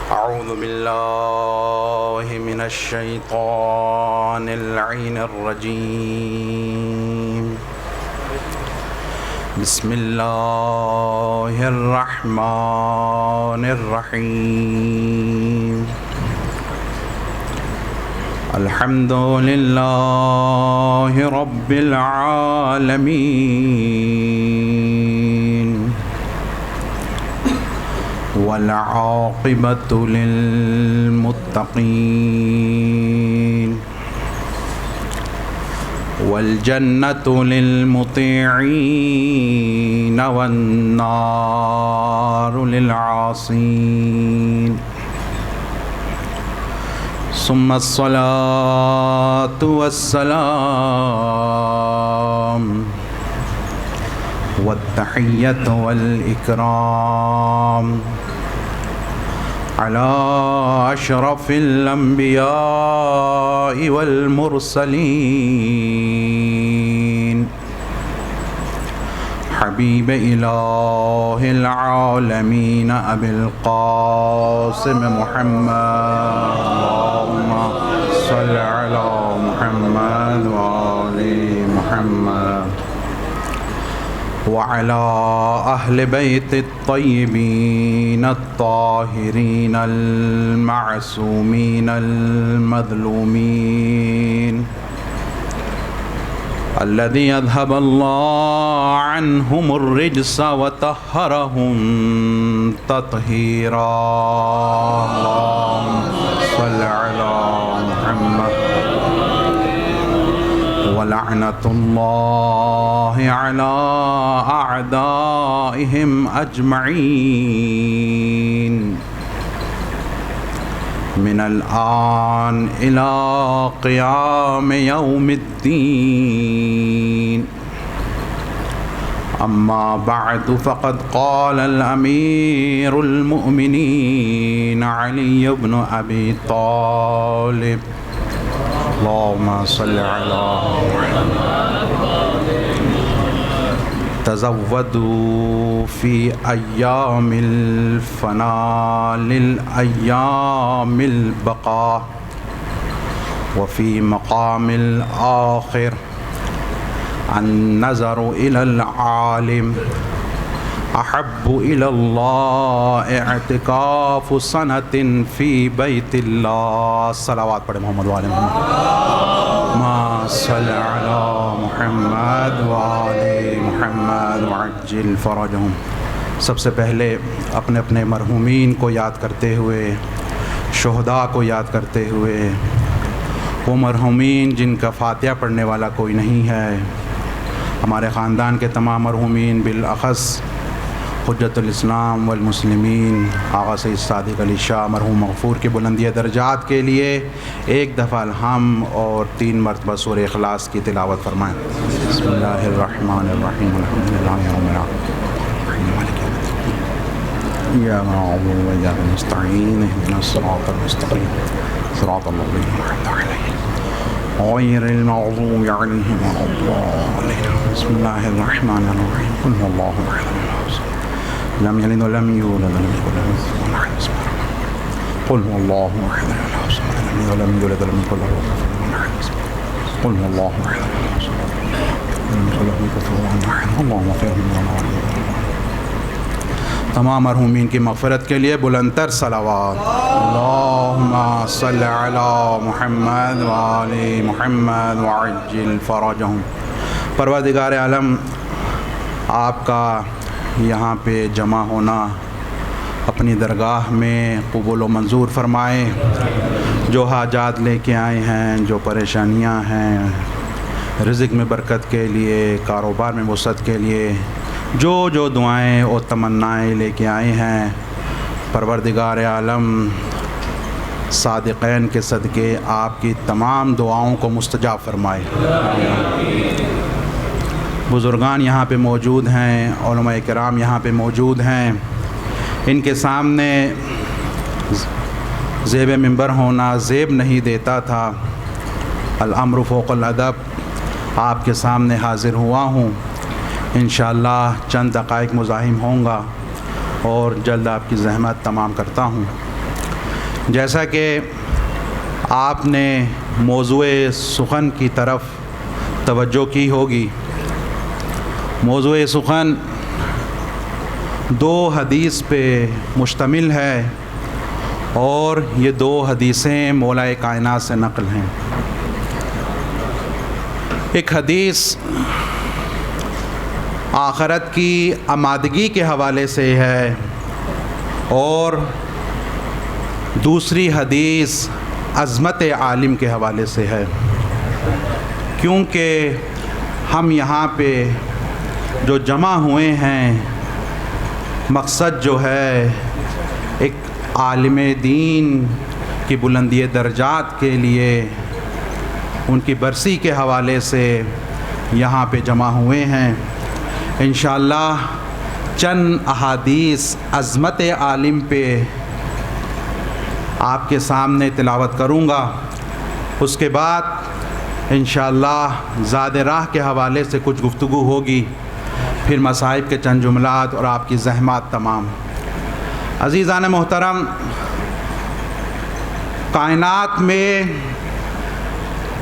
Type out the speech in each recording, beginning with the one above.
أعوذ بالله من الشيطان اللعين الرجيم. بسم الله الرحمن الرحيم. الحمد لله رب العالمين والعاقبة للمتقين والجنة للمطيعين والنار للعاصين. ثم الصلاة والسلام والتحية والإكرام على أشرف الأنبياء والمرسلين حبيب إله العالمين أبي القاسم محمد. اللهم صل على محمد وآل محمد وعلى أهل بيت الطيبين الطاهرين المعصومين المظلومين الذي أذهب الله عنهم الرجس وطهرهم تطهيرا. اللهم صل على محمد ولعنة الله على أعدائهم أجمعين من الآن إلى قيام يوم الدين. أما بعد فقد قال الأمير المؤمنين علي بن أبي طالب اللهم صل على تزودوا في أيام الفناء للأيام البقاء وفي مقام الآخر النظر إلى العالم أحب إلى الله اعتكاف سنة في بيت الله. صلوات پڑھیں محمد وآل محمد. ما صل على محمد وآل محمد وعجل فرجهم. سب سے پہلے اپنے اپنے مرحومین کو یاد کرتے ہوئے، شہداء کو یاد کرتے ہوئے، وہ مرحومین جن کا فاتحہ پڑھنے والا کوئی نہیں ہے، ہمارے خاندان کے تمام مرحومین بالاخص حجت الاسلام والمسلمین آغا سید صادق علی شاہ مرحوم مغفور کی بلندی درجات کے لیے ایک دفعہ الحم اور 3 مرتبہ سورہ اخلاص کی تلاوت فرمائیں. بسم اللہ الرحمن الرحیم. الحمدللہ رب العالمین مالک یوم الدین ایاک نعبد و ایاک نستعین اهدنا الصراط المستقیم صراط الذین أنعمت علیہم غیر المغضوب علیہم ولا الضالین. بسم اللہ الرحمن الرحیم. قل هو اللہ احد لم يلد ولم يولد ولم يكن له كفوا احد. قل هو الله احد لم يلد ولم يولد ولم يكن له كفوا احد. قل هو الله احد لم يلد ولم يكن له كفوا احد. اللهم اغفر لنا. تمام مرحومین کی مغفرت کے لیے بلندتر صلوات. اللهم صل على محمد وآل محمد وعجل فرجهم. پروردگار عالم، آپ کا یہاں پہ جمع ہونا اپنی درگاہ میں قبول و منظور فرمائے. جو حاجات لے کے آئے ہیں، جو پریشانیاں ہیں، رزق میں برکت کے لیے، کاروبار میں وسعت کے لیے جو دعائیں اور تمنائیں لے کے آئے ہیں، پروردگار عالم صادقین کے صدقے آپ کی تمام دعاؤں کو مستجاب فرمائے. بزرگان یہاں پہ موجود ہیں، علماء کرام یہاں پہ موجود ہیں. ان کے سامنے زیب منبر ہونا زیب نہیں دیتا تھا. الامر فوق الادب. آپ کے سامنے حاضر ہوا ہوں. انشاءاللہ چند دقائق مزاحم ہوں گا اور جلد آپ کی زحمت تمام کرتا ہوں. جیسا کہ آپ نے موضوع سخن کی طرف توجہ کی ہوگی، موضوع سخن 2 حدیث پہ مشتمل ہے اور یہ 2 حدیثیں مولا کائنات سے نقل ہیں۔ ایک حدیث آخرت کی آمادگی کے حوالے سے ہے اور دوسری حدیث عظمت عالم کے حوالے سے ہے، کیونکہ ہم یہاں پہ جو جمع ہوئے ہیں مقصد جو ہے ایک عالم دین کی بلندی درجات کے لیے ان کی برسی کے حوالے سے یہاں پہ جمع ہوئے ہیں۔ انشاءاللہ چند احادیث عظمت عالم پہ آپ کے سامنے تلاوت کروں گا، اس کے بعد انشاءاللہ زاد راہ کے حوالے سے کچھ گفتگو ہوگی، پھر مصائب کے چند جملات اور آپ کی زحمات تمام۔ عزیزان محترم، کائنات میں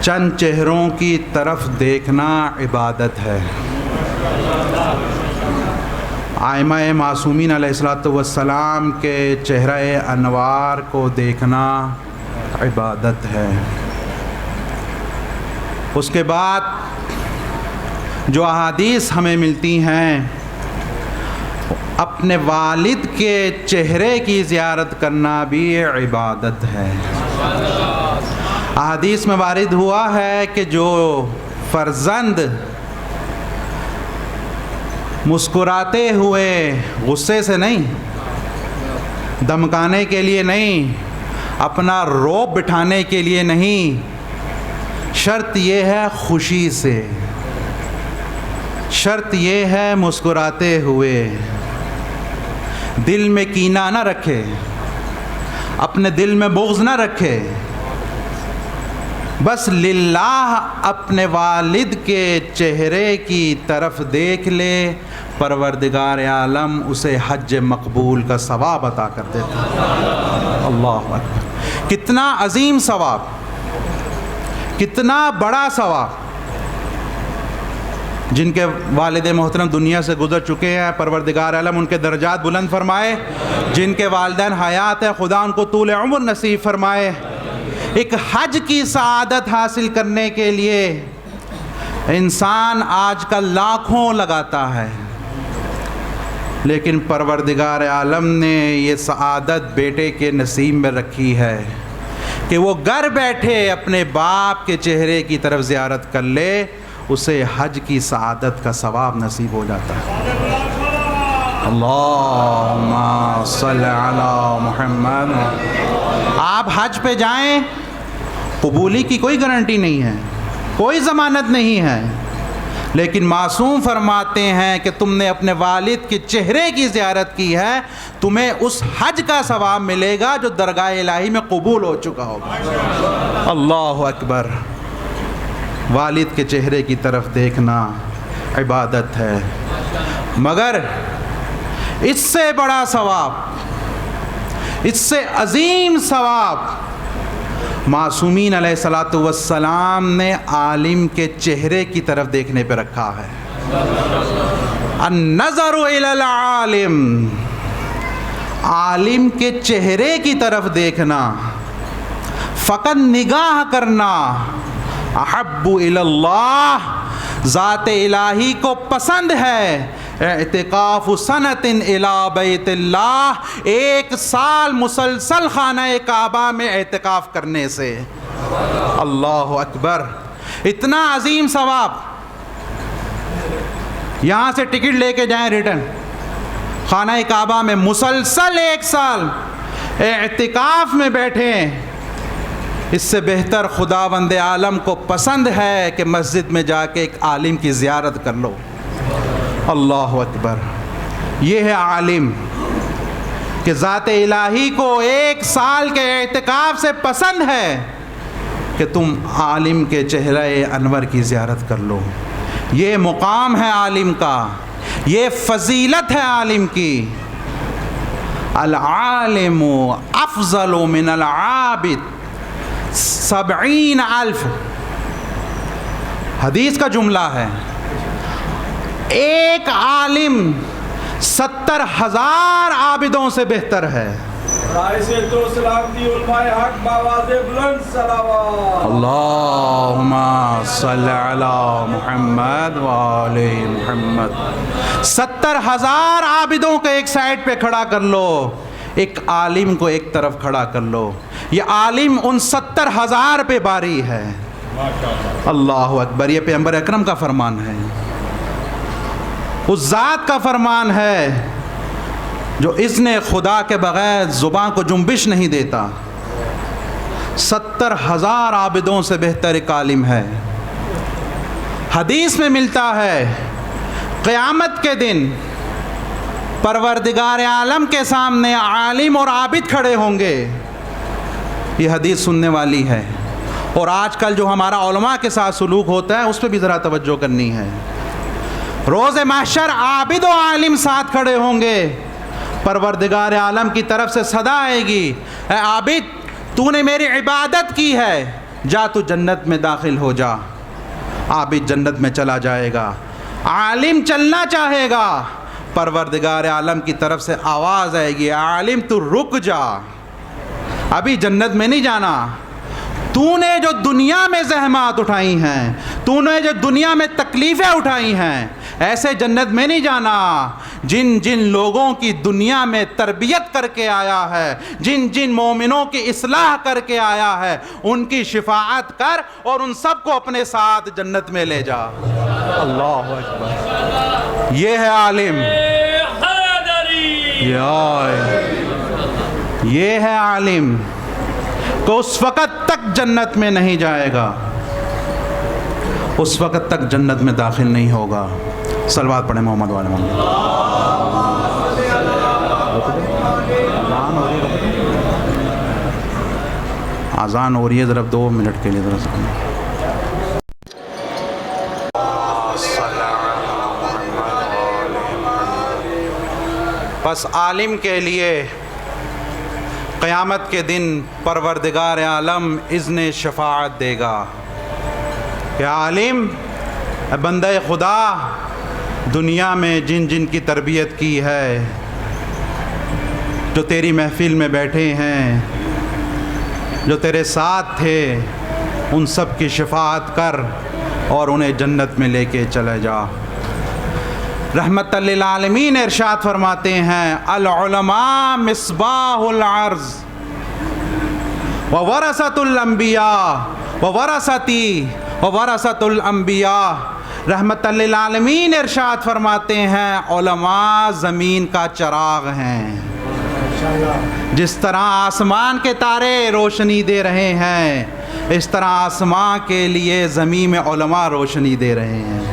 چند چہروں کی طرف دیکھنا عبادت ہے۔ ائمہ معصومین علیہ السلام کے چہرہ انوار کو دیکھنا عبادت ہے۔ اس کے بعد جو احادیث ہمیں ملتی ہیں، اپنے والد کے چہرے کی زیارت کرنا بھی عبادت ہے۔ احادیث میں وارد ہوا ہے کہ جو فرزند مسکراتے ہوئے، غصے سے نہیں، دمکانے کے لیے نہیں، اپنا روب بٹھانے کے لیے نہیں، شرط یہ ہے خوشی سے، شرط یہ ہے مسکراتے ہوئے، دل میں کینہ نہ رکھے، اپنے دل میں بغض نہ رکھے، بس للہ اپنے والد کے چہرے کی طرف دیکھ لے، پروردگار عالم اسے حج مقبول کا ثواب عطا کر دیتا ہے۔ اللہ اکبر، کتنا عظیم ثواب، کتنا بڑا ثواب۔ جن کے والد محترم دنیا سے گزر چکے ہیں، پروردگار عالم ان کے درجات بلند فرمائے، جن کے والدین حیات ہیں خدا ان کو طول عمر نصیب فرمائے۔ ایک حج کی سعادت حاصل کرنے کے لیے انسان آج کل لاکھوں لگاتا ہے، لیکن پروردگار عالم نے یہ سعادت بیٹے کے نصیب میں رکھی ہے کہ وہ گھر بیٹھے اپنے باپ کے چہرے کی طرف زیارت کر لے، اسے حج کی سعادت کا ثواب نصیب ہو جاتا ہے۔ اللہم صلی علی محمد۔ آپ حج پہ جائیں، قبولی کی کوئی گارنٹی نہیں ہے، کوئی ضمانت نہیں ہے، لیکن معصوم فرماتے ہیں کہ تم نے اپنے والد کے چہرے کی زیارت کی ہے، تمہیں اس حج کا ثواب ملے گا جو درگاہ الہی میں قبول ہو چکا ہوگا۔ اللہ اکبر، والد کے چہرے کی طرف دیکھنا عبادت ہے، مگر اس سے بڑا ثواب، اس سے عظیم ثواب معصومین علیہ السلام نے عالم کے چہرے کی طرف دیکھنے پہ رکھا ہے۔ النظر الی العالم، عالم کے چہرے کی طرف دیکھنا، فقط نگاہ کرنا، احب الی اللہ، ذات الہی کو پسند ہے، اعتکاف سنت الی بیت اللہ، 1 سال مسلسل خانہ کعبہ میں اعتکاف کرنے سے۔ اللہ اکبر، اتنا عظیم ثواب۔ یہاں سے ٹکٹ لے کے جائیں ریٹرن، خانہ کعبہ میں مسلسل 1 سال اعتکاف میں بیٹھیں، اس سے بہتر خداوند عالم کو پسند ہے کہ مسجد میں جا کے ایک عالم کی زیارت کر لو۔ اللہ اکبر، یہ ہے عالم کہ ذات الہی کو 1 سال کے اعتکاف سے پسند ہے کہ تم عالم کے چہرے انور کی زیارت کر لو۔ یہ مقام ہے عالم کا، یہ فضیلت ہے عالم کی۔ العالم افضل من العابد 70,000. حدیث کا جملہ ہے، ایک عالم 70,000 عابدوں سے بہتر ہے. تو سلامتی علماء حق باواز بلند صلوات. اللہم صلی علی محمد وآل محمد. 70,000 عابدوں کو ایک سائڈ پہ کھڑا کر لو، ایک عالم کو ایک طرف کھڑا کر لو. یہ عالم ان 70,000 پہ باری ہے. اللہ اکبر. یہ پیغمبر اکرم کا فرمان ہے، اس ذات کا فرمان ہے جو اذن خدا کے بغیر زبان کو جنبش نہیں دیتا. 70,000 عابدوں سے بہتر ایک عالم ہے. حدیث میں ملتا ہے قیامت کے دن پروردگار عالم کے سامنے عالم اور عابد کھڑے ہوں گے. یہ حدیث سننے والی ہے. اور آج کل جو ہمارا علماء کے ساتھ سلوک ہوتا ہے اس پہ بھی ذرا توجہ کرنی ہے. روز محشر عابد و عالم ساتھ کھڑے ہوں گے. پروردگار عالم کی طرف سے صدا آئے گی، اے عابد تو نے میری عبادت کی ہے، جا تو جنت میں داخل ہو جا. عابد جنت میں چلا جائے گا. عالم چلنا چاہے گا، پروردگار عالم کی طرف سے آواز آئے گی، عالم تو رک جا، ابھی جنت میں نہیں جانا. تو نے جو دنیا میں زحمات اٹھائی ہیں، تو نے جو دنیا میں تکلیفیں اٹھائی ہیں، ایسے جنت میں نہیں جانا. جن جن لوگوں کی دنیا میں تربیت کر کے آیا ہے، جن جن مومنوں کی اصلاح کر کے آیا ہے، ان کی شفاعت کر اور ان سب کو اپنے ساتھ جنت میں لے جا. اللہ اکبر. یہ ہے عالم، یہ ہے عالم کہ اس وقت تک جنت میں نہیں جائے گا، اس وقت تک جنت میں داخل نہیں ہوگا. صلوات پڑھیں محمد والے محمد. آذان ہو رہی ہے، ذرا 2 منٹ کے لیے ذرا سکیں. بس عالم کے لیے قیامت کے دن پروردگار عالم اذن شفاعت دے گا کہ عالم، بندہ خدا، دنیا میں جن جن کی تربیت کی ہے، جو تیری محفل میں بیٹھے ہیں، جو تیرے ساتھ تھے، ان سب کی شفاعت کر اور انہیں جنت میں لے کے چلے جا. رحمت للعالمین ارشاد فرماتے ہیں، العلماء مصباح الارض وورثۃ الانبیاء وورثۃ الانبیاء. رحمت للعالمین ارشاد فرماتے ہیں، علماء زمین کا چراغ ہیں. جس طرح آسمان کے تارے روشنی دے رہے ہیں، اس طرح آسمان کے لیے زمین میں علماء روشنی دے رہے ہیں.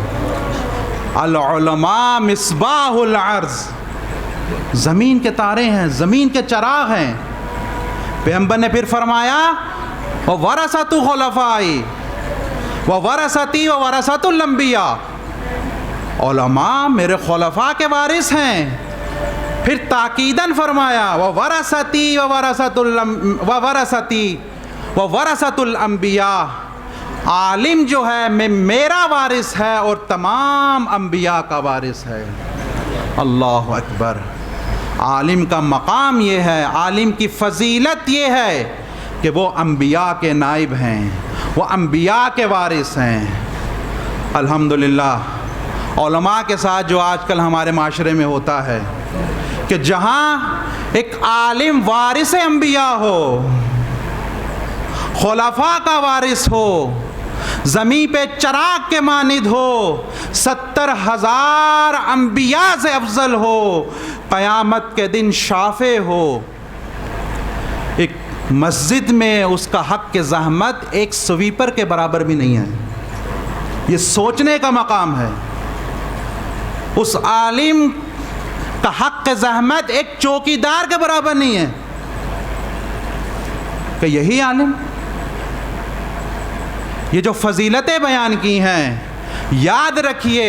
العلماء مصباح الارض. زمین کے تارے ہیں، زمین کے چراغ ہیں. پیغمبر نے پھر فرمایا، وورثۃ خلفائی وورثتی وورثۃ الانبیاء. علماء میرے خلفاء کے وارث ہیں. پھر تاکیداً فرمایا، وورثتی وورثۃ الانبیاء. عالم جو ہے میرا وارث ہے اور تمام انبیاء کا وارث ہے. اللہ اکبر. عالم کا مقام یہ ہے، عالم کی فضیلت یہ ہے کہ وہ انبیاء کے نائب ہیں، وہ انبیاء کے وارث ہیں. الحمدللہ علماء کے ساتھ جو آج کل ہمارے معاشرے میں ہوتا ہے کہ جہاں ایک عالم وارث انبیاء ہو، خلفاء کا وارث ہو، زمین پہ چراغ کے مانند ہو، 70,000 انبیاء سے افضل ہو، قیامت کے دن شافع ہو. ایک مسجد میں اس کا حق کے زحمت ایک سویپر کے برابر بھی نہیں ہے. یہ سوچنے کا مقام ہے. اس عالم کا حق کے زحمت ایک چوکیدار کے برابر نہیں ہے. کہ یہی عالم، یہ جو فضیلتیں بیان کی ہیں، یاد رکھیے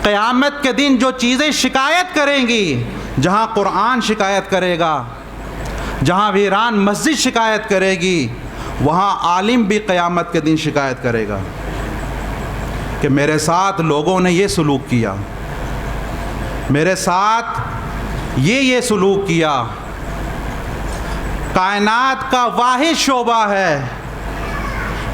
قیامت کے دن جو چیزیں شکایت کریں گی، جہاں قرآن شکایت کرے گا، جہاں ویران مسجد شکایت کرے گی وہاں عالم بھی قیامت کے دن شکایت کرے گا کہ میرے ساتھ لوگوں نے یہ سلوک کیا، میرے ساتھ یہ سلوک کیا۔ کائنات کا واحد شعبہ ہے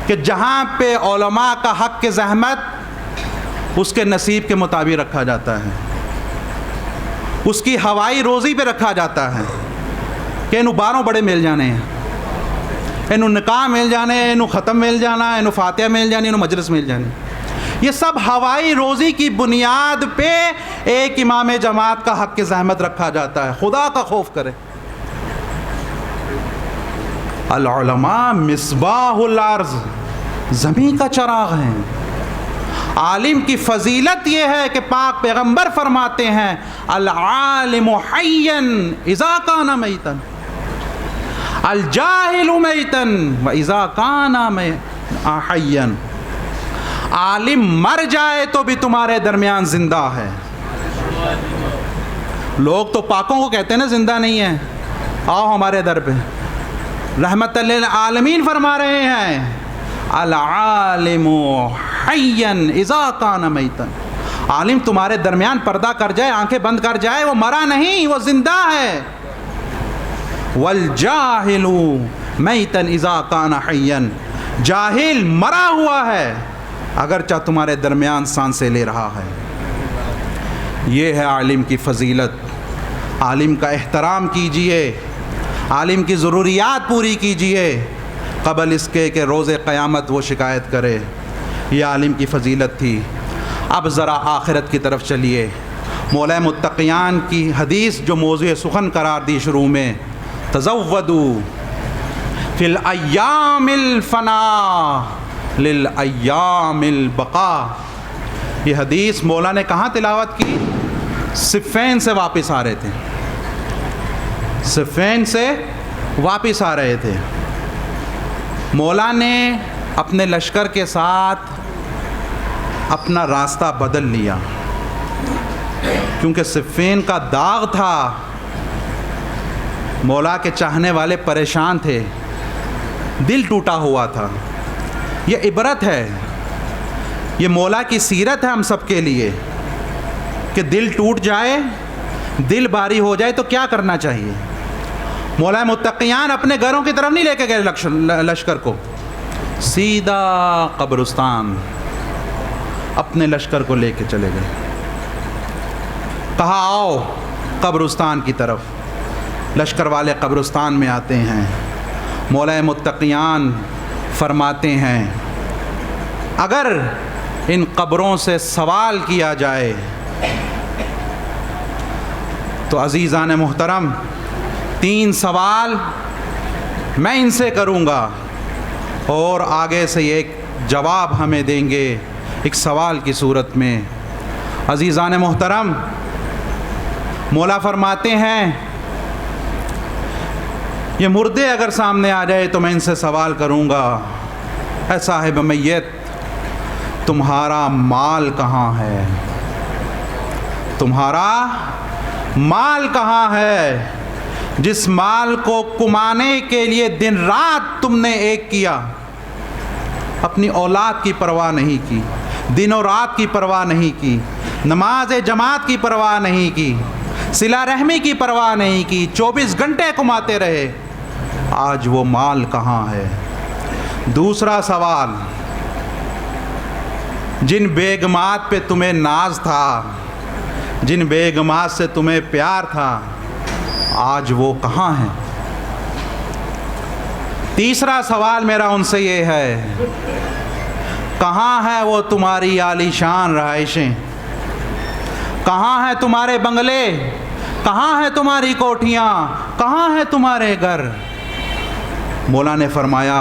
کہ جہاں پہ علماء کا حق کے زحمت اس کے نصیب کے مطابق رکھا جاتا ہے، اس کی ہوائی روزی پہ رکھا جاتا ہے کہ انہوں باروں بڑے مل جانے ہیں، انہوں نکاح مل جانے، انہوں ختم مل جانا، انہوں فاتحہ مل جانی، انہوں مجلس مل جانی۔ یہ سب ہوائی روزی کی بنیاد پہ ایک امام جماعت کا حق کی زحمت رکھا جاتا ہے۔ خدا کا خوف کرے۔ العلماء مصباح الارض، زمین کا چراغ ہیں۔ عالم کی فضیلت یہ ہے کہ پاک پیغمبر فرماتے ہیں العالم حیا اذا کان میتا، الجاہل میتا واذا کان حیا۔ عالم مر جائے تو بھی تمہارے درمیان زندہ ہے۔ لوگ تو پاکوں کو کہتے ہیں نا زندہ نہیں ہے، آؤ ہمارے در پہ۔ رحمت للعالمین فرما رہے ہیں العالم حیا اذا کان میتا۔ عالم تمہارے درمیان پردہ کر جائے، آنکھیں بند کر جائے، وہ مرا نہیں، وہ زندہ ہے۔ والجاہل میتا اذا کان حیا، جاہل مرا ہوا ہے اگرچہ تمہارے درمیان سانسیں لے رہا ہے۔ یہ ہے عالم کی فضیلت۔ عالم کا احترام کیجئے، عالم کی ضروریات پوری کیجئے قبل اس کے کہ روز قیامت وہ شکایت کرے۔ یہ عالم کی فضیلت تھی۔ اب ذرا آخرت کی طرف چلیے۔ مولا متقیان کی حدیث جو موضوع سخن قرار دی شروع میں، تزودوا فی الایام الفنا للایام البقاء۔ یہ حدیث مولا نے کہاں تلاوت کی؟ صفین سے واپس آ رہے تھے، صفین سے واپس آ رہے تھے۔ مولا نے اپنے لشکر کے ساتھ اپنا راستہ بدل لیا کیونکہ صفین کا داغ تھا۔ مولا کے چاہنے والے پریشان تھے، دل ٹوٹا ہوا تھا۔ یہ عبرت ہے، یہ مولا کی سیرت ہے ہم سب کے لیے کہ دل ٹوٹ جائے، دل باری ہو جائے تو کیا کرنا چاہیے۔ مولا متقیان اپنے گھروں کی طرف نہیں لے کے گئے لشکر کو، سیدھا قبرستان اپنے لشکر کو لے کے چلے گئے۔ کہا آؤ قبرستان کی طرف۔ لشکر والے قبرستان میں آتے ہیں۔ مولا متقیان فرماتے ہیں اگر ان قبروں سے سوال کیا جائے تو عزیزان محترم 3 سوال میں ان سے کروں گا اور آگے سے ایک جواب ہمیں دیں گے ایک سوال کی صورت میں۔ عزیزان محترم، مولا فرماتے ہیں یہ مردے اگر سامنے آ جائے تو میں ان سے سوال کروں گا اے صاحب میت تمہارا مال کہاں ہے؟ تمہارا مال کہاں ہے جس مال کو کمانے کے لیے دن رات تم نے ایک کیا، اپنی اولاد کی پرواہ نہیں کی، دن و رات کی پرواہ نہیں کی، نماز جماعت کی پرواہ نہیں کی، صلہ رحمی کی پرواہ نہیں کی، 24 گھنٹے کماتے رہے، آج وہ مال کہاں ہے؟ دوسرا سوال، جن بیگمات پہ تمہیں ناز تھا، جن بیگمات سے تمہیں پیار تھا، آج وہ کہاں ہیں؟ تیسرا سوال میرا ان سے یہ ہے کہاں ہے وہ تمہاری عالی شان رہائشیں؟ کہاں ہیں تمہارے بنگلے؟ کہاں ہیں تمہاری کوٹھیاں؟ کہاں ہیں تمہارے گھر؟ مولا نے فرمایا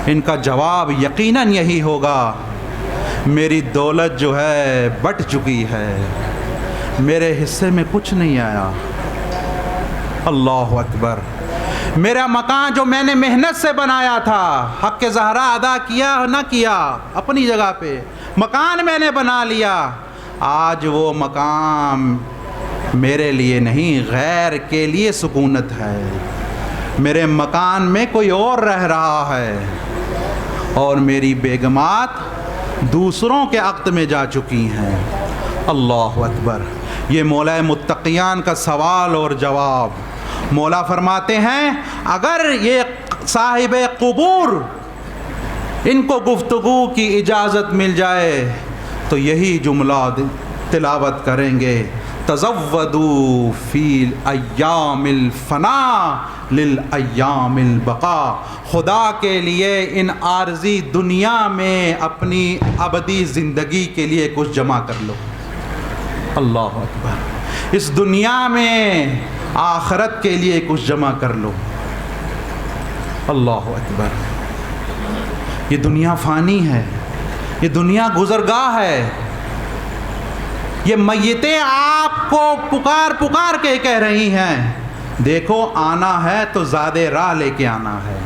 ان کا جواب یقیناً یہی ہوگا میری دولت جو ہے بٹ چکی ہے، میرے حصے میں کچھ نہیں آیا۔ اللہ اکبر۔ میرا مکان جو میں نے محنت سے بنایا تھا، حق زہرا ادا کیا نہ کیا اپنی جگہ پہ، مکان میں نے بنا لیا، آج وہ مقام میرے لیے نہیں غیر کے لیے سکونت ہے۔ میرے مکان میں کوئی اور رہ رہا ہے اور میری بیگمات دوسروں کے عقد میں جا چکی ہیں۔ اللہ اکبر۔ یہ مولا متقیان کا سوال اور جواب۔ مولا فرماتے ہیں اگر یہ صاحب قبور ان کو گفتگو کی اجازت مل جائے تو یہی جملہ تلاوت کریں گے، تزودوا فی ایام الفنا للایام البقاء۔ خدا کے لیے ان عارضی دنیا میں اپنی ابدی زندگی کے لیے کچھ جمع کر لو۔ اللہ اکبر۔ اس دنیا میں آخرت کے لیے کچھ جمع کر لو۔ اللہ اکبر۔ یہ دنیا فانی ہے، یہ دنیا گزرگاہ ہے۔ یہ میتیں آپ کو پکار پکار کے کہہ رہی ہیں دیکھو آنا ہے تو زاد راہ لے کے آنا ہے،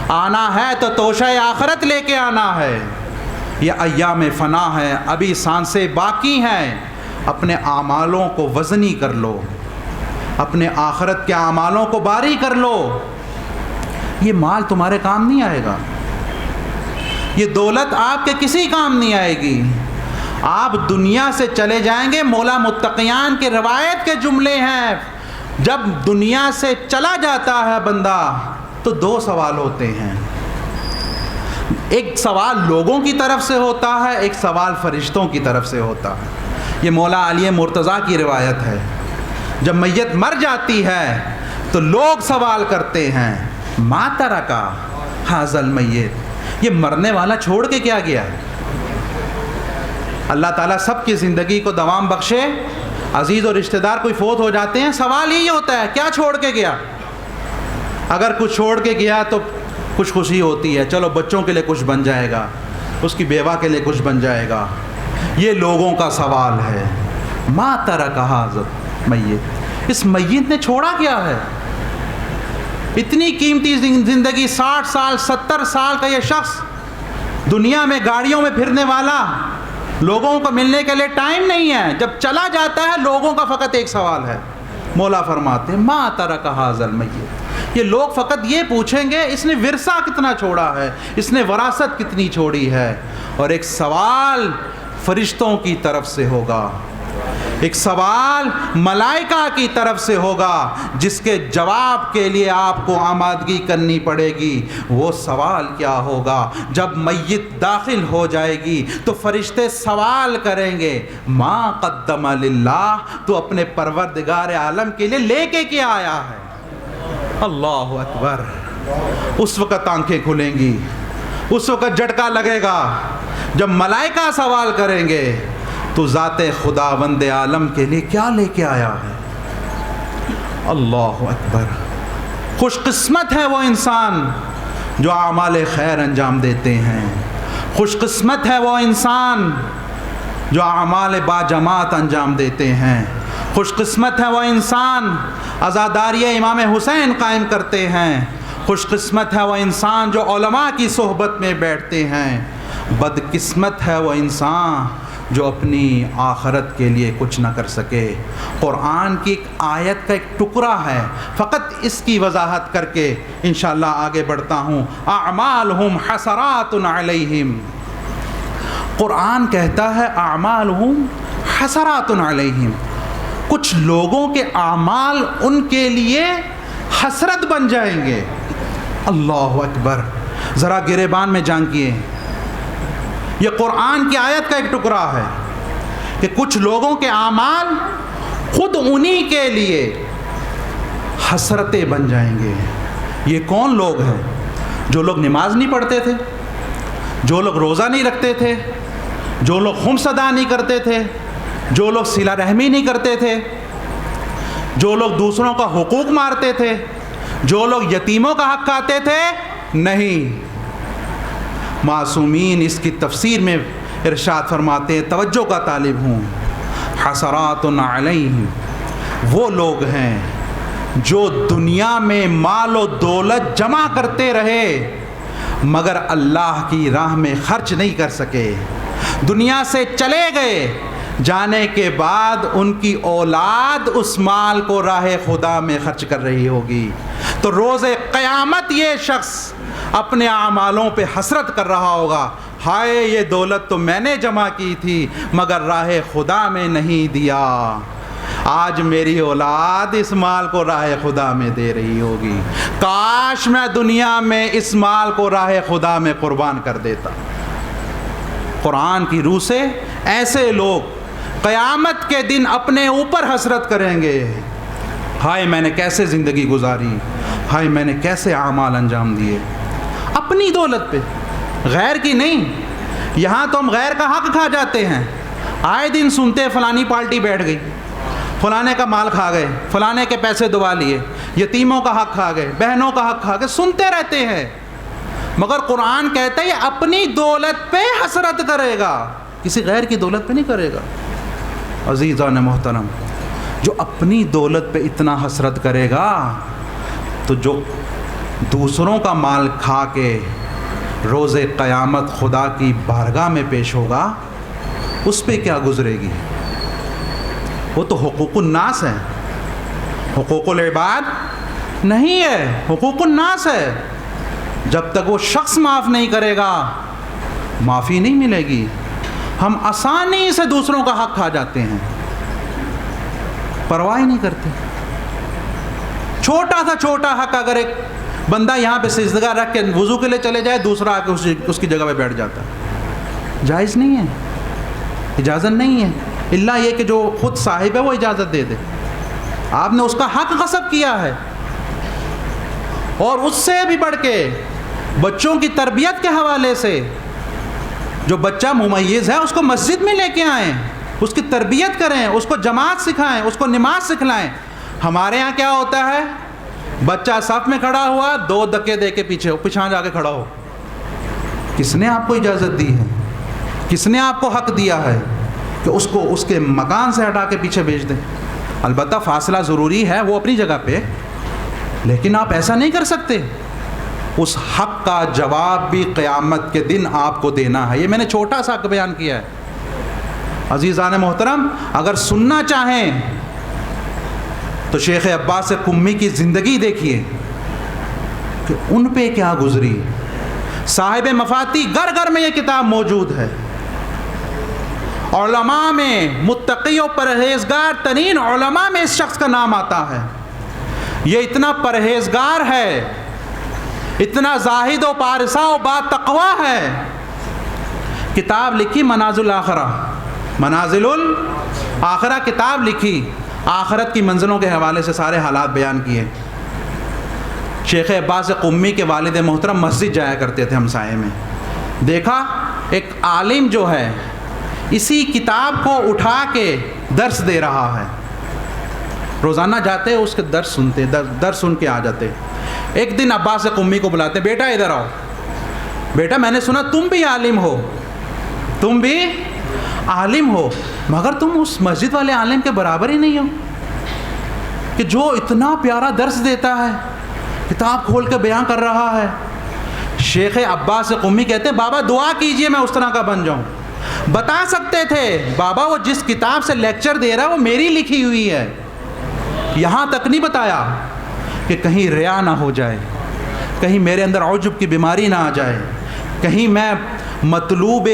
آنا ہے تو توشہ آخرت لے کے آنا ہے۔ یہ ایام فنا ہے، ابھی سانسیں باقی ہیں، اپنے اعمالوں کو وزنی کر لو، اپنے آخرت کے اعمالوں کو باری کر لو۔ یہ مال تمہارے کام نہیں آئے گا، یہ دولت آپ کے کسی کام نہیں آئے گی۔ آپ دنیا سے چلے جائیں گے۔ مولا متقیان کے روایت کے جملے ہیں، جب دنیا سے چلا جاتا ہے بندہ تو دو سوال ہوتے ہیں، ایک سوال لوگوں کی طرف سے ہوتا ہے، ایک سوال فرشتوں کی طرف سے ہوتا ہے۔ یہ مولا علی مرتضیٰ کی روایت ہے۔ جب میت مر جاتی ہے تو لوگ سوال کرتے ہیں ما ترکا ھذا المیت، یہ مرنے والا چھوڑ کے کیا گیا؟ اللہ تعالیٰ سب کی زندگی کو دوام بخشے۔ عزیز اور رشتہ دار کوئی فوت ہو جاتے ہیں، سوال یہی ہوتا ہے کیا چھوڑ کے گیا؟ اگر کچھ چھوڑ کے گیا تو کچھ خوشی ہوتی ہے، چلو بچوں کے لیے کچھ بن جائے گا، اس کی بیوہ کے لیے کچھ بن جائے گا۔ یہ لوگوں کا سوال ہے ما ترک ھذا المیت، اس میت نے چھوڑا کیا ہے؟ اتنی قیمتی زندگی، 60 سال 70 سال کا یہ شخص دنیا میں گاڑیوں میں پھرنے والا، لوگوں کو ملنے کے لیے ٹائم نہیں ہے، جب چلا جاتا ہے لوگوں کا فقط ایک سوال ہے۔ مولا فرماتے ہیں ما ترک ھذا المیت، یہ لوگ فقط یہ پوچھیں گے اس نے ورثہ کتنا چھوڑا ہے، اس نے وراثت کتنی چھوڑی ہے۔ اور ایک سوال فرشتوں کی طرف سے ہوگا، ایک سوال ملائکہ کی طرف سے ہوگا، جس کے جواب کے لیے آپ کو آمادگی کرنی پڑے گی۔ وہ سوال کیا ہوگا؟ جب میت داخل ہو جائے گی تو فرشتے سوال کریں گے ما قدم للہ، تو اپنے پروردگار عالم کے لیے لے کے کیا آیا ہے؟ اللہ اکبر۔ اس وقت آنکھیں کھلیں گی، اس وقت جھٹکا لگے گا جب ملائکہ سوال کریں گے تو ذات خداوند عالم کے لیے کیا لے کے آیا ہے؟ اللہ اکبر۔ خوش قسمت ہے وہ انسان جو اعمال خیر انجام دیتے ہیں، خوش قسمت ہے وہ انسان جو اعمال باجماعت انجام دیتے ہیں، خوش قسمت ہے وہ انسان عزاداری امام حسین قائم کرتے ہیں، خوش قسمت ہے وہ انسان جو علماء کی صحبت میں بیٹھتے ہیں، بدقسمت ہے وہ انسان جو اپنی آخرت کے لیے کچھ نہ کر سکے۔ قرآن کی ایک آیت کا ایک ٹکڑا ہے، فقط اس کی وضاحت کر کے انشاءاللہ آگے بڑھتا ہوں۔ اعمالہم حسرات علیہم، قرآن کہتا ہے اعمالہم حسرات علیہم، کچھ لوگوں کے اعمال ان کے لیے حسرت بن جائیں گے۔ اللہ اکبر۔ ذرا گریبان میں جھانکیے، یہ قرآن کی آیت کا ایک ٹکڑا ہے کہ کچھ لوگوں کے اعمال خود انہی کے لیے حسرتیں بن جائیں گے۔ یہ کون لوگ ہیں؟ جو لوگ نماز نہیں پڑھتے تھے، جو لوگ روزہ نہیں رکھتے تھے، جو لوگ خمس ادا نہیں کرتے تھے، جو لوگ صلہ رحمی نہیں کرتے تھے، جو لوگ دوسروں کا حقوق مارتے تھے، جو لوگ یتیموں کا حق کھاتے تھے۔ نہیں، معصومین اس کی تفسیر میں ارشاد فرماتے ہیں، توجہ کا طالب ہوں، حسرات علیہم، وہ لوگ ہیں جو دنیا میں مال و دولت جمع کرتے رہے مگر اللہ کی راہ میں خرچ نہیں کر سکے، دنیا سے چلے گئے، جانے کے بعد ان کی اولاد اس مال کو راہ خدا میں خرچ کر رہی ہوگی۔ تو روز قیامت یہ شخص اپنے اعمالوں پہ حسرت کر رہا ہوگا، ہائے یہ دولت تو میں نے جمع کی تھی مگر راہ خدا میں نہیں دیا، آج میری اولاد اس مال کو راہ خدا میں دے رہی ہوگی، کاش میں دنیا میں اس مال کو راہ خدا میں قربان کر دیتا۔ قرآن کی روح سے ایسے لوگ قیامت کے دن اپنے اوپر حسرت کریں گے، ہائے میں نے کیسے زندگی گزاری، ہائے میں نے کیسے اعمال انجام دیے، اپنی دولت پہ، غیر کی نہیں۔ یہاں تو ہم غیر کا حق کھا جاتے ہیں، آئے دن سنتے فلانی پارٹی بیٹھ گئی، فلانے کا مال کھا گئے، فلانے کے پیسے دبا لیے، یتیموں کا حق کھا گئے، بہنوں کا حق کھا گئے، سنتے رہتے ہیں۔ مگر قرآن کہتا ہے یہ اپنی دولت پہ حسرت کرے گا، کسی غیر کی دولت پہ نہیں کرے گا۔ عزیزان محترم، جو اپنی دولت پہ اتنا حسرت کرے گا تو جو دوسروں کا مال کھا کے روز قیامت خدا کی بارگاہ میں پیش ہوگا، اس پہ کیا گزرے گی؟ وہ تو حقوق الناس ہے، حقوق العباد نہیں ہے، حقوق الناس ہے۔ جب تک وہ شخص معاف نہیں کرے گا معافی نہیں ملے گی۔ ہم آسانی سے دوسروں کا حق کھا جاتے ہیں، پرواہ نہیں کرتے۔ چھوٹا سا چھوٹا حق اگر ایک بندہ یہاں پہ سجدہ رکھ کے وضو کے لیے چلے جائے، دوسرا آ کے اس کی جگہ پہ بیٹھ جاتا ہے، جائز نہیں ہے، اجازت نہیں ہے، الا یہ کہ جو خود صاحب ہے وہ اجازت دے دے۔ آپ نے اس کا حق غصب کیا ہے۔ اور اس سے بھی بڑھ کے بچوں کی تربیت کے حوالے سے، جو بچہ ممیز ہے اس کو مسجد میں لے کے آئیں، اس کی تربیت کریں، اس کو جماعت سکھائیں، اس کو نماز سکھلائیں۔ ہمارے ہاں کیا ہوتا ہے، بچہ صف میں کھڑا ہوا، 2 دھکے دے کے پیچھے جا کے کھڑا ہو۔ کس نے آپ کو اجازت دی ہے؟ کس نے آپ کو حق دیا ہے کہ اس کو اس کے مکان سے ہٹا کے پیچھے بھیج دیں؟ البتہ فاصلہ ضروری ہے، وہ اپنی جگہ پہ، لیکن آپ ایسا نہیں کر سکتے۔ اس حق کا جواب بھی قیامت کے دن آپ کو دینا ہے۔ یہ میں نے چھوٹا سا بیان کیا ہے۔ عزیزان محترم، اگر سننا چاہیں تو شیخ عباس قمی کی زندگی دیکھیے کہ ان پہ کیا گزری۔ صاحب مفاتی گھر گھر میں یہ کتاب موجود ہے۔ علماء میں، متقی و پرہیزگار ترین علماء میں اس شخص کا نام آتا ہے۔ یہ اتنا پرہیزگار ہے، اتنا زاہد و پارسا و با تقوی ہے۔ کتاب لکھی منازل الآخرہ، منازل الآخرہ کتاب لکھی، آخرت کی منزلوں کے حوالے سے سارے حالات بیان کیے۔ شیخ عباس قمی کے والد محترم مسجد جایا کرتے تھے ہمسائے میں، دیکھا ایک عالم جو ہے اسی کتاب کو اٹھا کے درس دے رہا ہے۔ روزانہ جاتے اس کے درس سنتے، درس سن کے آ جاتے۔ ایک دن عباس قمی کو بلاتے، بیٹا ادھر آؤ، بیٹا میں نے سنا تم بھی عالم ہو، تم بھی عالم ہو، مگر تم اس مسجد والے عالم کے برابر ہی نہیں ہو کہ جو اتنا پیارا درس دیتا ہے، کتاب کھول کے بیان کر رہا ہے۔ شیخ عباس قمی کہتے ہیں بابا دعا کیجئے میں اس طرح کا بن جاؤں۔ بتا سکتے تھے بابا وہ جس کتاب سے لیکچر دے رہا ہے وہ میری لکھی ہوئی ہے، یہاں تک نہیں بتایا کہ کہیں ریا نہ ہو جائے، کہیں میرے اندر عجب کی بیماری نہ آ جائے، کہیں میں مطلوب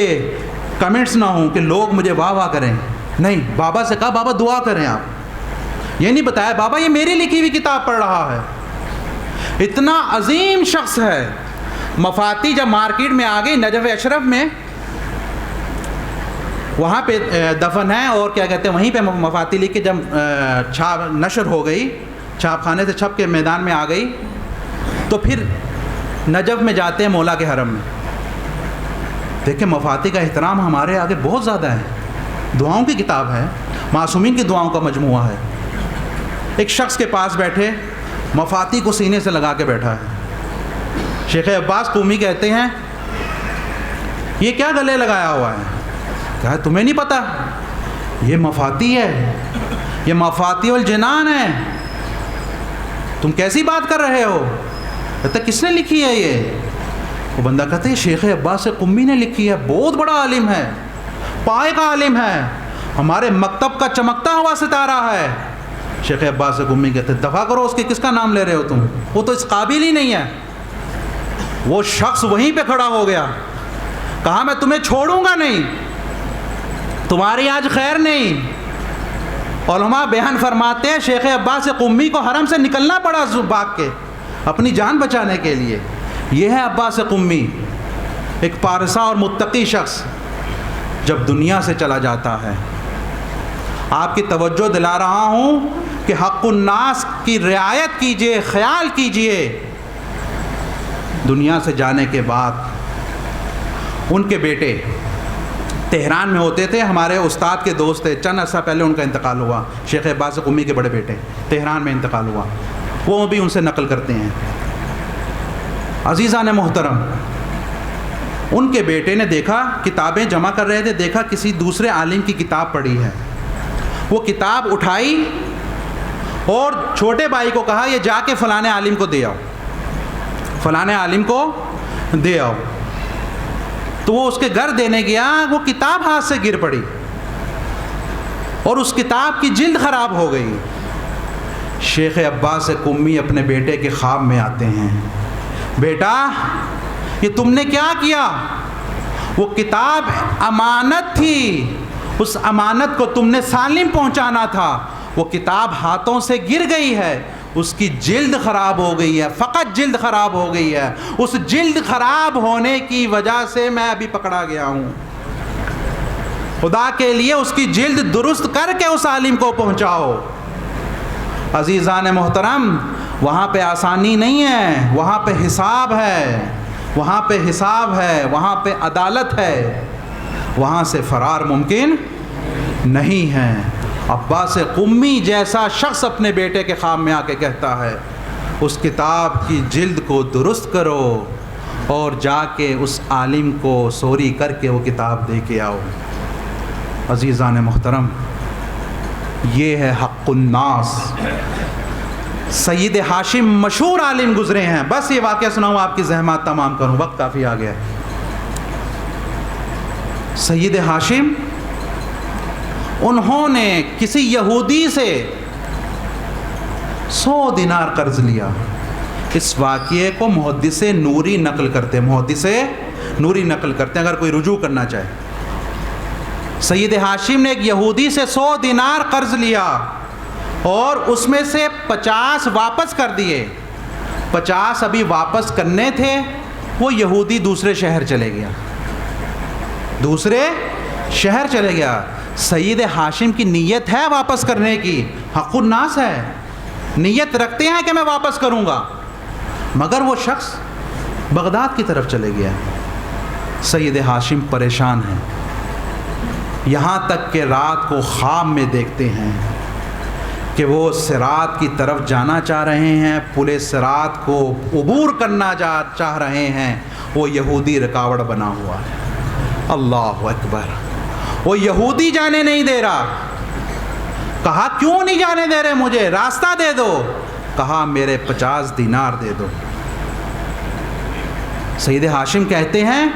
کمنٹس نہ ہوں کہ لوگ مجھے واہ واہ کریں۔ نہیں، بابا سے کہا بابا دعا کریں آپ، یہ نہیں بتایا بابا یہ میری لکھی ہوئی کتاب پڑھ رہا ہے۔ اتنا عظیم شخص ہے۔ مفاتی جب مارکیٹ میں آ گئی نجف اشرف میں، وہاں پہ دفن ہے، اور کیا کہتے ہیں وہیں پہ مفاتی لکھ کے جب چھاپ نشر ہو گئی، چھاپ خانے سے چھپ کے میدان میں آ گئی، تو پھر نجف میں جاتے ہیں مولا کے حرم میں۔ دیکھیں مفاتی کا احترام ہمارے آگے بہت زیادہ ہے، دعاؤں کی کتاب ہے، معصومین کی دعاؤں کا مجموعہ ہے۔ ایک شخص کے پاس بیٹھے، مفاتی کو سینے سے لگا کے بیٹھا ہے۔ شیخ عباس قمی کہتے ہیں یہ کیا گلے لگایا ہوا ہے؟ کہا تمہیں نہیں پتا یہ مفاتی ہے، یہ مفاتی الجنان ہے، تم کیسی بات کر رہے ہو؟ کہتا کس نے لکھی ہے یہ؟ وہ بندہ کہتے ہیں شیخ عباس قمی نے لکھی ہے، بہت بڑا عالم ہے، پائے کا عالم ہے، ہمارے مکتب کا چمکتا ہوا ستارہ ہے، شیخ عباس قمی کہتے دفع کرو اس کے، کس کا نام لے رہے ہو تم، وہ تو اس قابل ہی نہیں ہے۔ وہ شخص وہیں پہ کھڑا ہو گیا، کہا میں تمہیں چھوڑوں گا نہیں، تمہاری آج خیر نہیں۔ علماء بیان فرماتے ہیں شیخ عباس قمی کو حرم سے نکلنا پڑا بھاگ کے اپنی جان بچانے کے لیے۔ یہ ہے عباس قمی، ایک پارسا اور متقی شخص جب دنیا سے چلا جاتا ہے۔ آپ کی توجہ دلا رہا ہوں کہ حق الناس کی رعایت کیجئے، خیال کیجئے۔ دنیا سے جانے کے بعد ان کے بیٹے تہران میں ہوتے تھے، ہمارے استاد کے دوست تھے، چند عرصہ پہلے ان کا انتقال ہوا، شیخ عباس قمی کے بڑے بیٹے تہران میں انتقال ہوا، وہ بھی ان سے نقل کرتے ہیں۔ عزیزان محترم، ان کے بیٹے نے دیکھا، کتابیں جمع کر رہے تھے، دیکھا کسی دوسرے عالم کی کتاب پڑھی ہے، وہ کتاب اٹھائی اور چھوٹے بھائی کو کہا یہ جا کے فلانے عالم کو دے آؤ، فلانے عالم کو دے آؤ۔ تو وہ اس کے گھر دینے گیا، وہ کتاب ہاتھ سے گر پڑی اور اس کتاب کی جلد خراب ہو گئی۔ شیخ عباس قمی اپنے بیٹے کے خواب میں آتے ہیں، بیٹا یہ تم نے کیا کیا؟ وہ کتاب امانت تھی، اس امانت کو تم نے سالم پہنچانا تھا، وہ کتاب ہاتھوں سے گر گئی ہے، اس کی جلد خراب ہو گئی ہے، فقط جلد خراب ہو گئی ہے، اس جلد خراب ہونے کی وجہ سے میں ابھی پکڑا گیا ہوں، خدا کے لیے اس کی جلد درست کر کے اس عالم کو پہنچاؤ۔ عزیزان محترم، وہاں پہ آسانی نہیں ہے، وہاں پہ حساب ہے، وہاں پہ حساب ہے، وہاں پہ عدالت ہے، وہاں سے فرار ممکن نہیں ہے۔ عباس قمی جیسا شخص اپنے بیٹے کے خواب میں آ کے کہتا ہے اس کتاب کی جلد کو درست کرو اور جا کے اس عالم کو سوری کر کے وہ کتاب دے کے آؤ۔ عزیزان محترم، یہ ہے حق الناس۔ سید ہاشم مشہور عالم گزرے ہیں، بس یہ واقعہ سناؤں آپ کی زحمات تمام کروں، وقت کافی آ گیا ہے۔ سید ہاشم انہوں نے کسی یہودی سے 100 دینار قرض لیا۔ اس واقعے کو محدث نوری نقل کرتے ہیں، محدث نوری نقل کرتے ہیں اگر کوئی رجوع کرنا چاہے۔ سید ہاشم نے ایک یہودی سے 100 دینار قرض لیا اور اس میں سے 50 واپس کر دیے، 50 ابھی واپس کرنے تھے، وہ یہودی دوسرے شہر چلے گیا، دوسرے شہر چلے گیا۔ سید ہاشم کی نیت ہے واپس کرنے کی، حق الناس ہے، نیت رکھتے ہیں کہ میں واپس کروں گا، مگر وہ شخص بغداد کی طرف چلے گیا۔ سید ہاشم پریشان ہیں، یہاں تک کہ رات کو خواب میں دیکھتے ہیں کہ وہ صراط کی طرف جانا چاہ رہے ہیں، پل صراط کو عبور کرنا چاہ رہے ہیں، وہ یہودی رکاوٹ بنا ہوا ہے۔ اللہ اکبر، وہ یہودی جانے نہیں دے رہا۔ کہا کیوں نہیں جانے دے رہے مجھے، راستہ دے دو۔ کہا میرے 50 دینار دے دو۔ سید ہاشم کہتے ہیں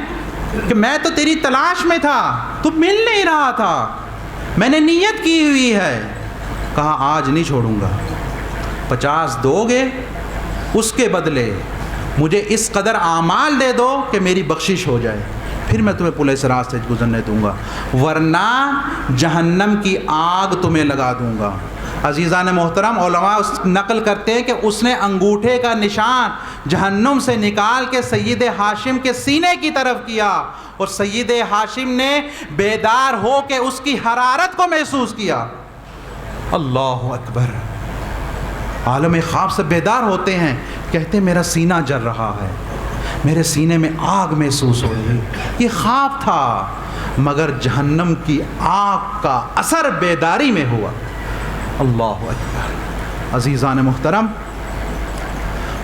کہ میں تو تیری تلاش میں تھا، تو مل نہیں رہا تھا، میں نے نیت کی ہوئی ہے۔ کہا آج نہیں چھوڑوں گا، 50 دو گے، اس کے بدلے مجھے اس قدر اعمال دے دو کہ میری بخشش ہو جائے، پھر میں تمہیں پل صراط سے گزرنے دوں گا، ورنہ جہنم کی آگ تمہیں لگا دوں گا۔ عزیزان محترم، علماء نقل کرتے ہیں کہ اس نے انگوٹھے کا نشان جہنم سے نکال کے سید ہاشم کے سینے کی طرف کیا، اور سید ہاشم نے بیدار ہو کے اس کی حرارت کو محسوس کیا۔ اللہ اکبر، عالم خواب سے بیدار ہوتے ہیں، کہتے ہیں میرا سینہ جل رہا ہے، میرے سینے میں آگ محسوس ہو رہی، یہ خواب تھا مگر جہنم کی آگ کا اثر بیداری میں ہوا۔ اللہ اکبر۔ عزیزان محترم،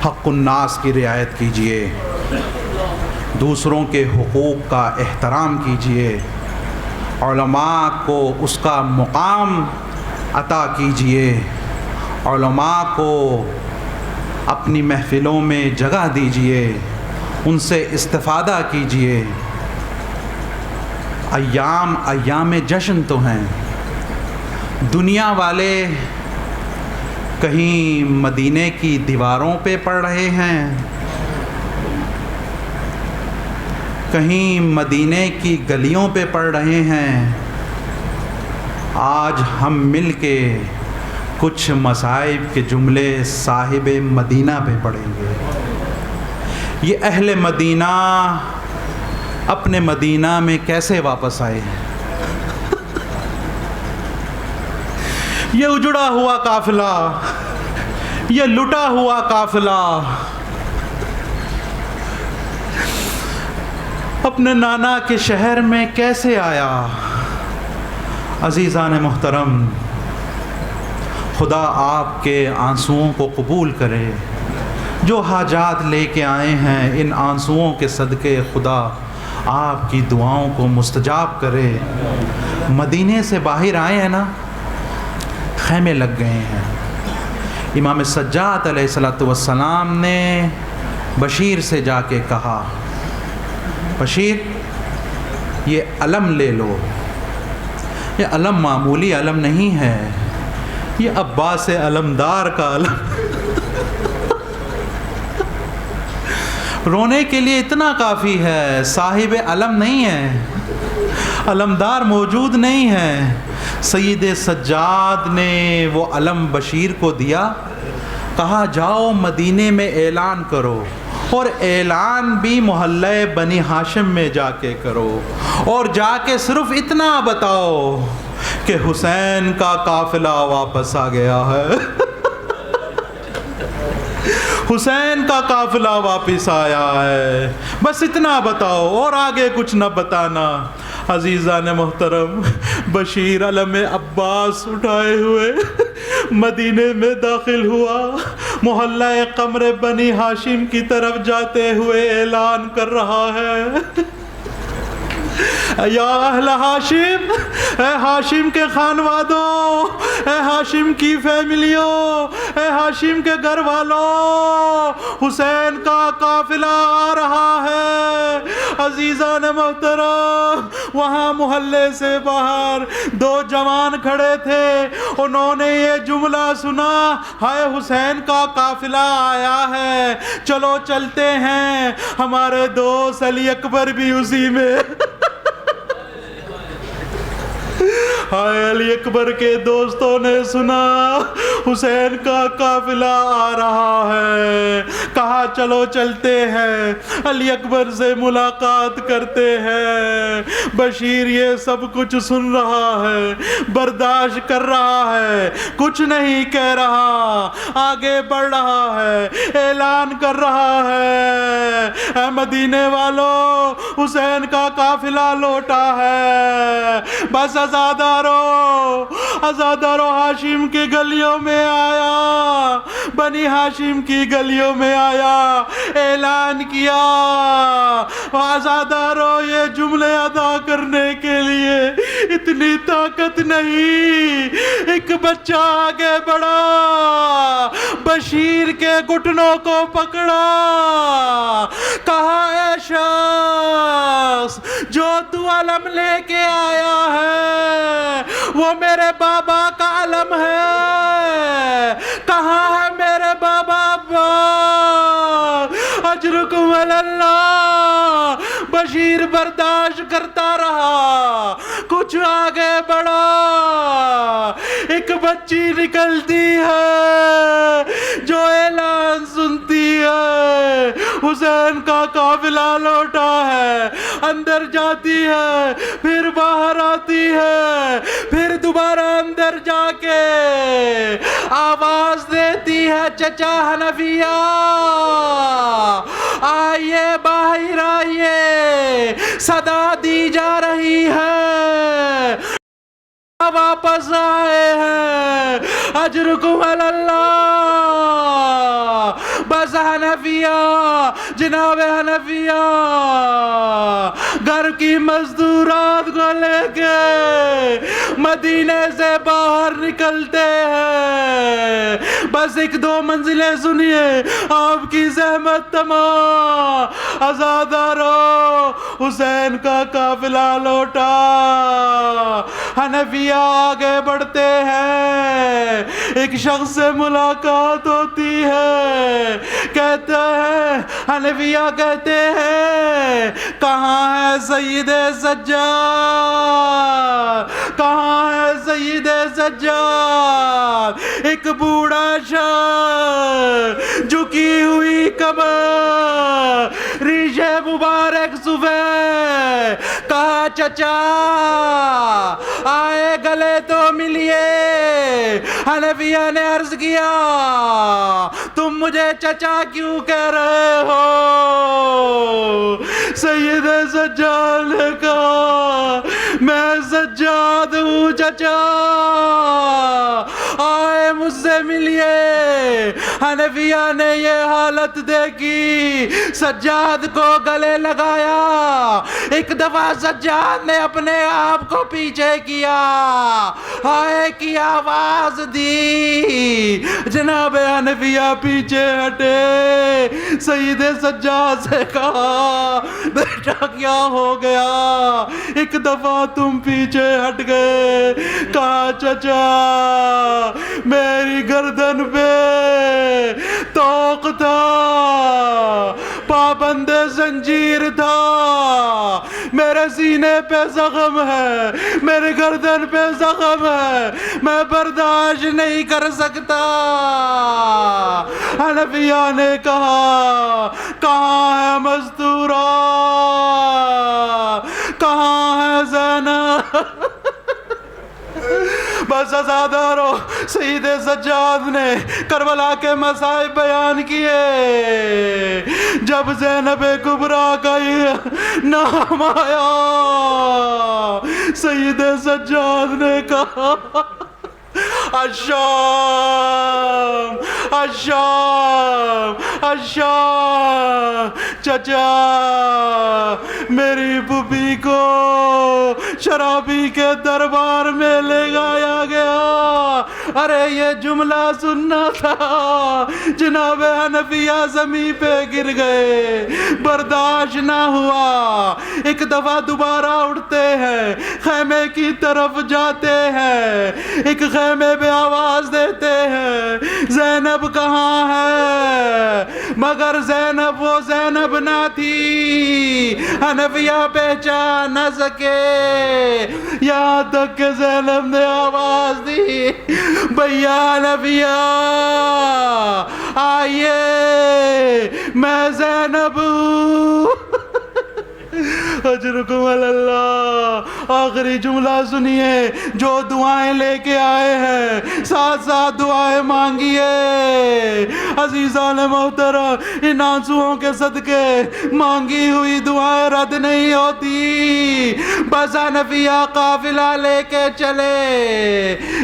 حق الناس کی رعایت کیجئے، دوسروں کے حقوق کا احترام کیجئے، علماء کو اس کا مقام عطا کیجئے، علماء کو اپنی محفلوں میں جگہ دیجئے، ان سے استفادہ کیجئے۔ ایام جشن تو ہیں، دنیا والے کہیں مدینے کی دیواروں پہ پڑھ رہے ہیں، کہیں مدینے کی گلیوں پہ پڑھ رہے ہیں۔ آج ہم مل کے کچھ مصائب کے جملے صاحب مدینہ پہ پڑھیں گے۔ یہ اہل مدینہ اپنے مدینہ میں کیسے واپس آئے ہیں؟ یہ اجڑا ہوا قافلہ، یہ لٹا ہوا قافلہ اپنے نانا کے شہر میں کیسے آیا؟ عزیزان محترم، خدا آپ کے آنسوؤں کو قبول کرے۔ جو حاجات لے کے آئے ہیں، ان آنسوؤں کے صدقے خدا آپ کی دعاؤں کو مستجاب کرے۔ مدینے سے باہر آئے ہیں نا، خیمے لگ گئے ہیں۔ امام سجاد علیہ السلام نے بشیر سے جا کے کہا، بشیر یہ علم لے لو۔ یہ علم معمولی علم نہیں ہے، یہ عباس علمدار کا علم۔ رونے کے لیے اتنا کافی ہے، صاحب علم نہیں ہے، علمدار موجود نہیں ہے۔ سید سجاد نے وہ علم بشیر کو دیا، کہا جاؤ مدینے میں اعلان کرو، اور اعلان بھی محلہ بنی ہاشم میں جا کے کرو، اور جا کے صرف اتنا بتاؤ کہ حسین کا قافلہ واپس آ گیا ہے۔ حسین کا قافلہ واپس آیا ہے، بس اتنا بتاؤ اور آگے کچھ نہ بتانا۔ عزیزان محترم، بشیر علم عباس اٹھائے ہوئے مدینے میں داخل ہوا، محلہ قمر بنی ہاشم کی طرف جاتے ہوئے اعلان کر رہا ہے، یا اہل ہاشم، اے ہاشم کے خانوادوں، اے ہاشم کی فیملیوں، اے ہاشم کے گھر والوں، حسین کا قافلہ آ رہا ہے۔ عزیزان محترم، وہاں محلے سے باہر دو جوان کھڑے تھے، انہوں نے یہ جملہ سنا، ہائے حسین کا قافلہ آیا ہے، چلو چلتے ہیں۔ ہمارے دوست علی اکبر بھی اسی میں، ہائے علی اکبر کے دوستوں نے سنا حسین کا قافلہ آ رہا ہے، کہا چلو چلتے ہیں، علی اکبر سے ملاقات کرتے ہیں۔ بشیر یہ سب کچھ سن رہا ہے، برداشت کر رہا ہے، کچھ نہیں کہہ رہا، آگے بڑھ رہا ہے، اعلان کر رہا ہے، اے مدینے والوں، حسین کا قافلہ لوٹا ہے، بس عزادارو ہاشم کی گلیوں میں آیا، بنی ہاشم کی گلیوں میں آیا، اعلان کیا۔ عزادارو، یہ جملے ادا کرنے کے لیے اتنی طاقت نہیں۔ ایک بچہ آگے بڑھا، بشیر کے گھٹنوں کو پکڑا، کہا اے شخص جو تو علم لے کے آیا ہے وہ میرے بابا کا علم ہے، کہاں ہے میرے بابا اجرکم اللہ۔ بشیر برداشت کرتا رہا، کچھ آگے بڑھا، ایک بچی نکلتی ہے جو اعلان سنتی ہے حسین کا قافلہ لوٹا ہے، اندر جاتی ہے، پھر باہر آتی ہے، پھر دوبارہ اندر جا کے آواز دیتی ہے چچا حنفیہ آئیے باہر آئیے، صدا دی جا رہی ہے، واپس آئے ہیں، اجرکم اللہ۔ بس حنفیہ، جناب حنفیہ گھر کی مزدورات کو لے کے مدینے سے باہر نکلتے ہیں، بس ایک دو منزلیں سنیے، آپ کی زحمت تمام، آزادارو حسین کا قافلہ لوٹا، حنفیہ آگے بڑھتے ہیں، ایک شخص سے ملاقات ہوتی ہے، کہتے ہیں، حنفیہ کہتے ہیں کہاں ہے سید سجاد، کہاں ہے سید سجاد؟ ایک بوڑھا شخص، جھکی ہوئی کمر، ریشے مبارک سفید، کہا چچا آئے گلے تو ملیے۔ حنفیہ نے عرض کیا تم مجھے چچا کیوں کہہ رہے ہو؟ سید سجاد نے کہا میں سجاد ہوں چچا، آئے مجھ سے ملیے۔ حنفیہ نے یہ حالت دیکھی، سجاد کو گلے لگایا، ایک دفعہ سجاد نے اپنے آپ کو پیچھے کیا، ہائے کی آواز دی، جناب حنفیہ پیچھے ہٹے، سید سجاد سے کہا بیٹا کیا ہو گیا؟ ایک دفعہ تم پیچھے ہٹ گئے۔ کہا چچا میری گردن پہ توق تھا، پابند زنجیر تھا، میرے سینے پہ زخم ہے، میرے گردن پہ زخم ہے، میں برداشت نہیں کر سکتا۔ حنفیہ نے کہا کہاں ہے مستورہ، کہاں ہے زینب؟ بس ازادارو، سید سجاد نے کربلا کے مصائب بیان کیے۔ جب زینب کبریٰ کا نام آیا، سید سجاد نے کہا الشام الشام الشام، چچا میری پھوپھی کو شرابی کے دربار میں لے گایا گیا۔ ارے یہ جملہ سننا تھا، جناب حنفیہ زمین پہ گر گئے، برداشت نہ ہوا۔ ایک دفعہ دوبارہ اٹھتے ہیں، خیمے کی طرف جاتے ہیں، ایک خیمے پہ آواز دیتے ہیں زینب کہاں ہے؟ مگر زینب وہ زینب نہ تھی، حنفیہ پہچان نہ سکے، یہاں تک کہ زینب نے آواز دی بھیا حنفیہ آئیے میں زینب ہوں۔ اجرکم اللہ۔ آخری جملہ سنیے، جو دعائیں لے کے آئے ہیں ساتھ ساتھ دعائیں مانگیے۔ عزیزان محترم، ان آنسوؤں کے صدقے مانگی ہوئی دعائیں رد نہیں ہوتی۔ بس حنفیہ قافلہ لے کے چلے،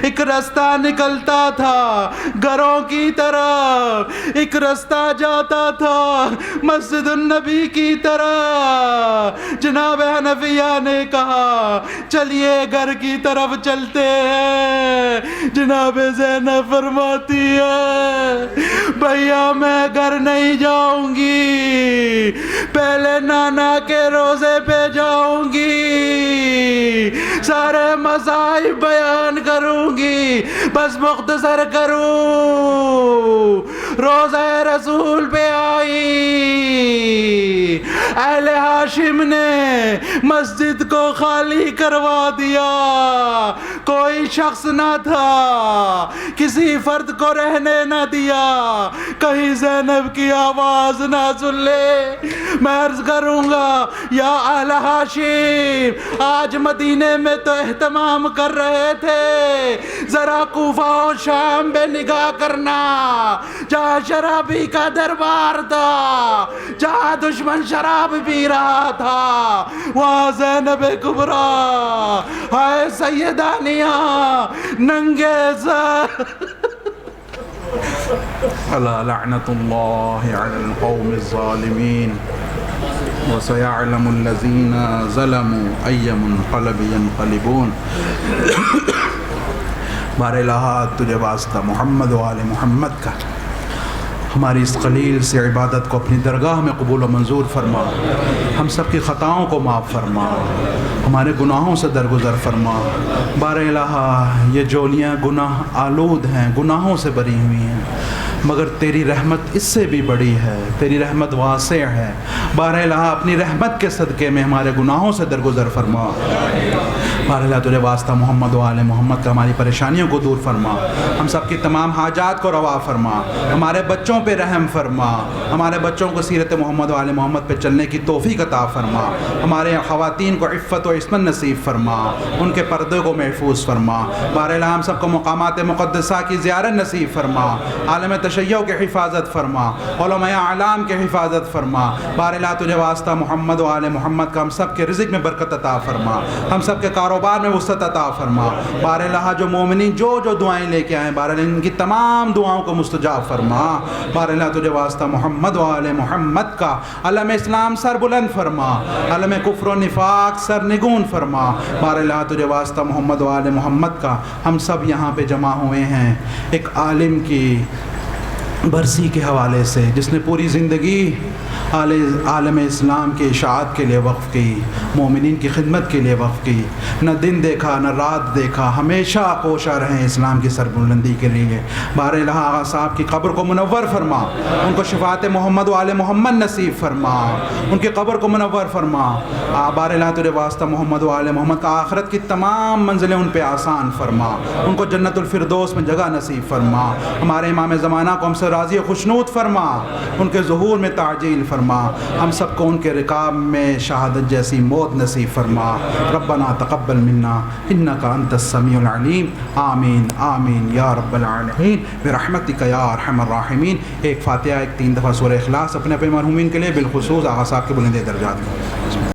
ایک رستہ نکلتا تھا گھروں کی طرف، ایک رستہ جاتا تھا مسجد النبی کی طرف۔ جناب حنفیہ نے کہا چلیے گھر کی طرف چلتے ہیں۔ جناب زینب فرماتی ہے بھیا میں گھر نہیں جاؤں گی، پہلے نانا کے روزے پہ جاؤں گی، سارے مصائب بیان کروں گی، بس مختصر کروں۔ روزہ رسول پہ آئی، اہل ہاشم نے مسجد کو خالی کروا دیا، کوئی شخص نہ تھا، کسی فرد کو رہنے نہ دیا، کہیں زینب کی آواز نہ سن لے۔ میں عرض کروں گا یا اہل ہاشم، آج مدینے میں تو اہتمام کر رہے تھے، ذرا کوفہ و شام پہ نگاہ کرنا، جہاں شرابی کا دربار تھا، جہاں دشمن شراب پی رہا تھا، وہاں زینب کبریٰ ہائے سیدانیہ ننگے سر۔ الا لعنت اللہ علی القوم الظالمین وسيعلم الذين ظلموا أي منقلب ينقلبون۔ بار الہ تجھے واسطہ محمد و آل محمد کا، ہماری اس قلیل سے عبادت کو اپنی درگاہ میں قبول و منظور فرما، ہم سب کی خطاؤں کو معاف فرما، ہمارے گناہوں سے درگزر فرما۔ بار الہ یہ جولیاں گناہ آلود ہیں، گناہوں سے بری ہوئی ہیں، مگر تیری رحمت اس سے بھی بڑی ہے، تیری رحمت واسع ہے۔ بار الہ اپنی رحمت کے صدقے میں ہمارے گناہوں سے درگزر فرما۔ بار الہ تجھے واسطہ محمد و آل محمد کا ہماری پریشانیوں کو دور فرما، ہم سب کی تمام حاجات کو روا فرما، ہمارے بچوں پہ رحم فرما، ہمارے بچوں کو سیرت محمد و آل محمد پہ چلنے کی توفیق عطا فرما، ہمارے خواتین کو عفت و عصمت نصیب فرما، ان کے پردے کو محفوظ فرما۔ بار الہ ہم سب کو مقامات مقدسہ کی زیارت نصیب فرما، عالم تشیع کی حفاظت فرما، علماء اعلام کی حفاظت فرما۔ بار الہ تجھے واسطہ محمد و آل محمد کا ہم سب کے رزق میں برکت عطا فرما، ہم سب کے کاروبار میں وسعت عطا فرما۔ بار الہ جو مومنین جو دعائیں لے کے آئیں، بار الہ ان کی تمام دعاؤں کو مستجاب فرما۔ بار الہ تجھے واسطہ محمد و آل محمد کا علم اسلام سر بلند فرما، علم کفر و نفاق سر نگون فرما۔ بار الہ تجھے واسطہ محمد و آل محمد کا ہم سب یہاں پہ جمع ہوئے ہیں ایک عالم کی برسی کے حوالے سے، جس نے پوری زندگی عالم اسلام کے اشاعت کے لیے وقف کی، مومنین کی خدمت کے لیے وقف کی، نہ دن دیکھا نہ رات دیکھا، ہمیشہ کوشاں رہیں اسلام کی سربلندی کے لیے۔ بار الہ آغا صاحب کی قبر کو منور فرما، ان کو شفاعت محمد و آل محمد نصیب فرما، ان کی قبر کو منور فرما۔ بار الہ تجھے واسطہ محمد و آل محمد کا آخرت کی تمام منزلیں ان پہ آسان فرما، ان کو جنت الفردوس میں جگہ نصیب فرما۔ ہمارے امام زمانہ کو ہم سے راضی خوشنود فرما، ان کے ظہور میں تعجیل فرما، ہم سب کو ان کے رکاب میں شہادت جیسی موت نصیب فرما۔ ربنا تقبل منا انک انت السمیع العلیم، آمین آمین یا رب العالمین برحمتک یا ارحم الراحمین۔ ایک فاتحہ، ایک 3 دفعہ سورہ اخلاص اپنے مرحومین کے لیے، بالخصوص آغا صاحب کے بلند درجات کو۔